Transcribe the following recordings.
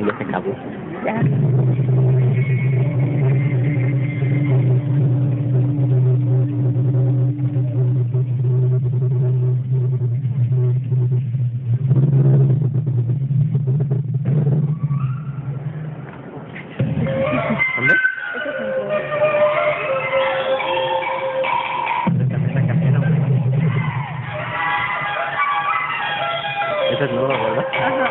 ya se acabó. Ya. ¿Dónde? Eso es un todo. También la cambiaron. Esa es nueva, ¿verdad? Ajá.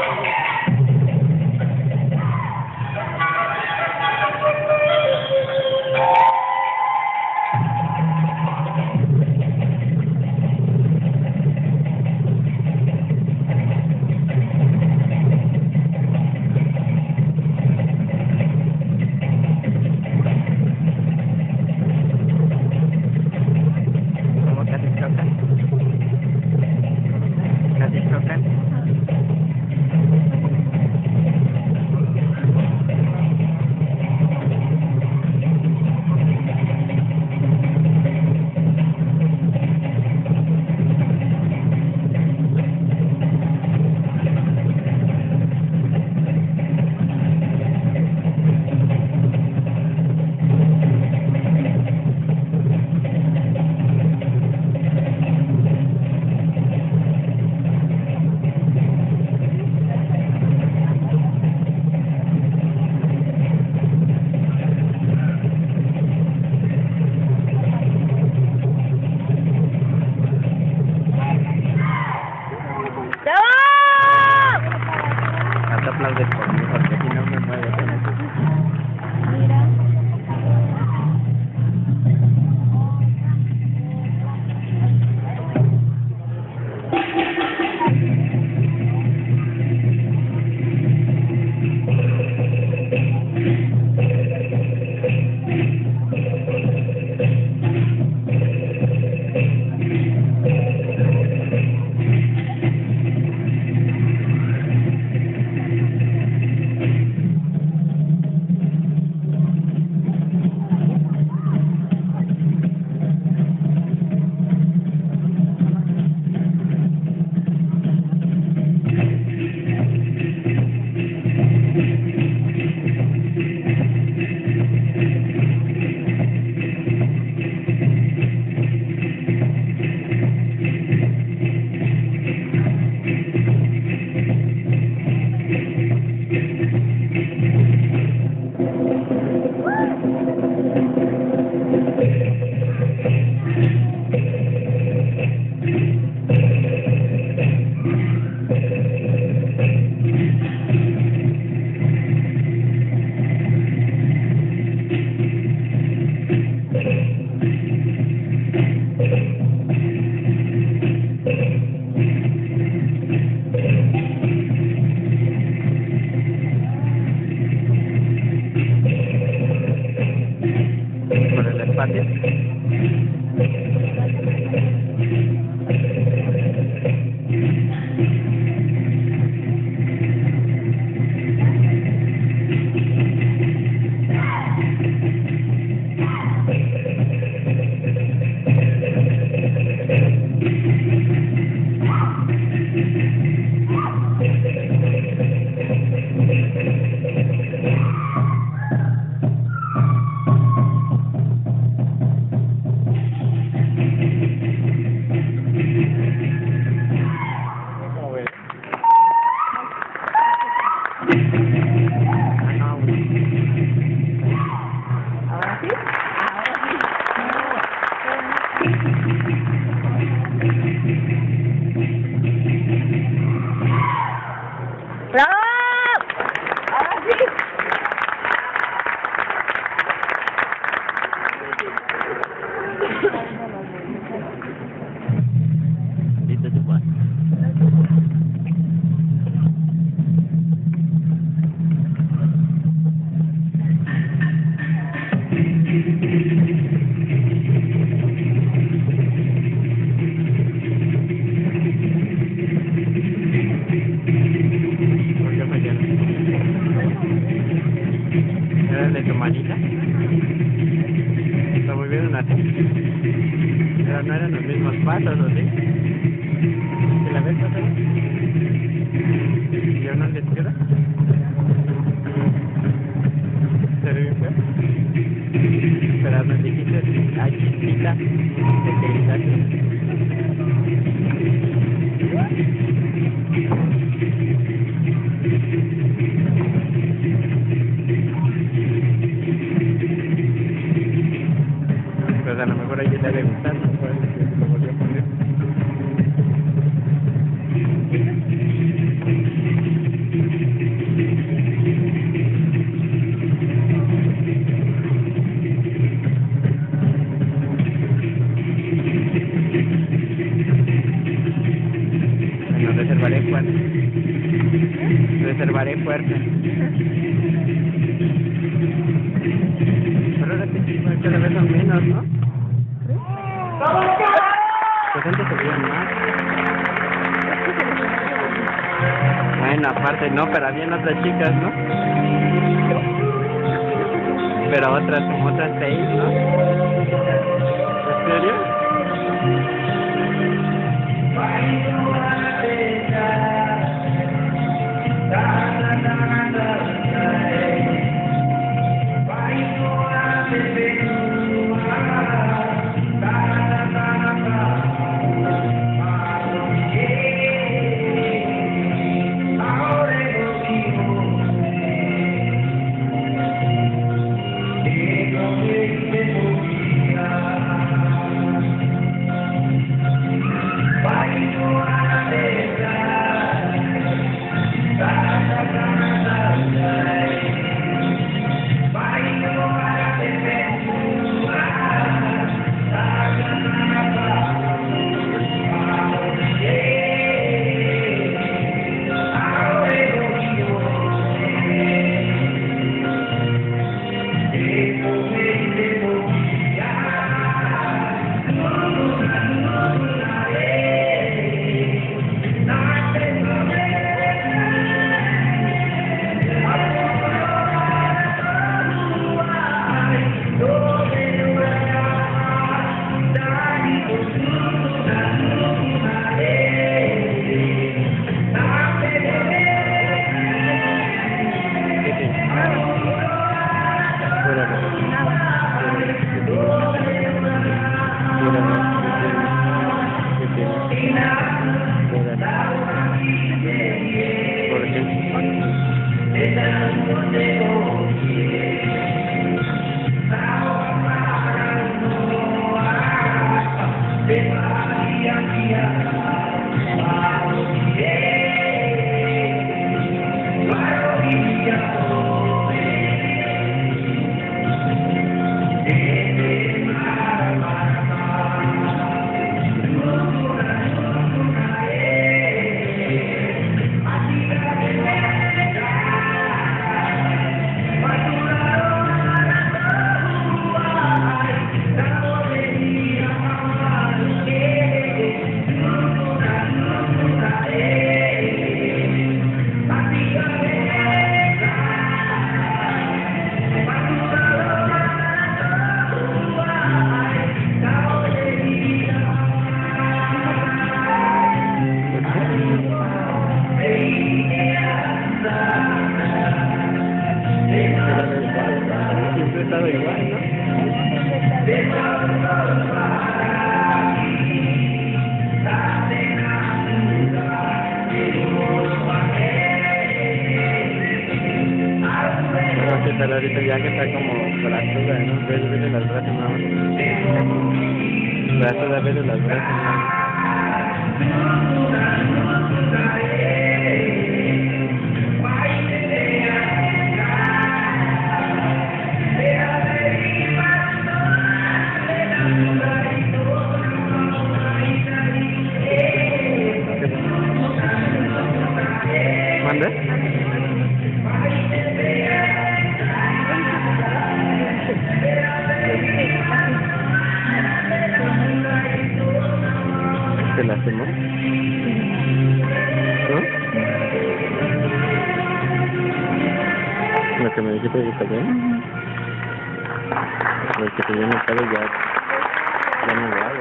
Como casi chocan. Casi chocan. Hasta aplaudes por mí, porque si no me muevo con eso. Mira. Por el espacio. ¿Cómo ves? ¿Ahora sí? ¡Bravo! ¡Ahora sí! Listo, tu padre. ¿Por qué me quedo? ¿Era de tu manita? Lo movieron así. Pero no eran los mismos pasos, ¿o sí? ¿Se la ves pasar? ¿Y yo no les queda? chicas. Pero me dijiste, ay, chiquita, pequeñita. Pues a lo mejor a ella le ha de gustar, ¿no? Por eso que lo volvió a poner. Bueno, reservaré fuerte. Reservaré fuerte. Pero ahora sí, cada vez son menos, ¿no? Pues antes se veían más. Bueno, aparte no, pero habían otras chicas, ¿no? Pero otras, como otras 6, ¿no? ¿En serio? Pero ahorita ya que está como fractura, ¿no? Ves las brazos nada más. Brazos a veces las brazos nada más. ¿Mande? ¿Te la hacemos? ¿No? Lo que me dijiste que está bien. Lo que te viene el pelo ya no lo hago.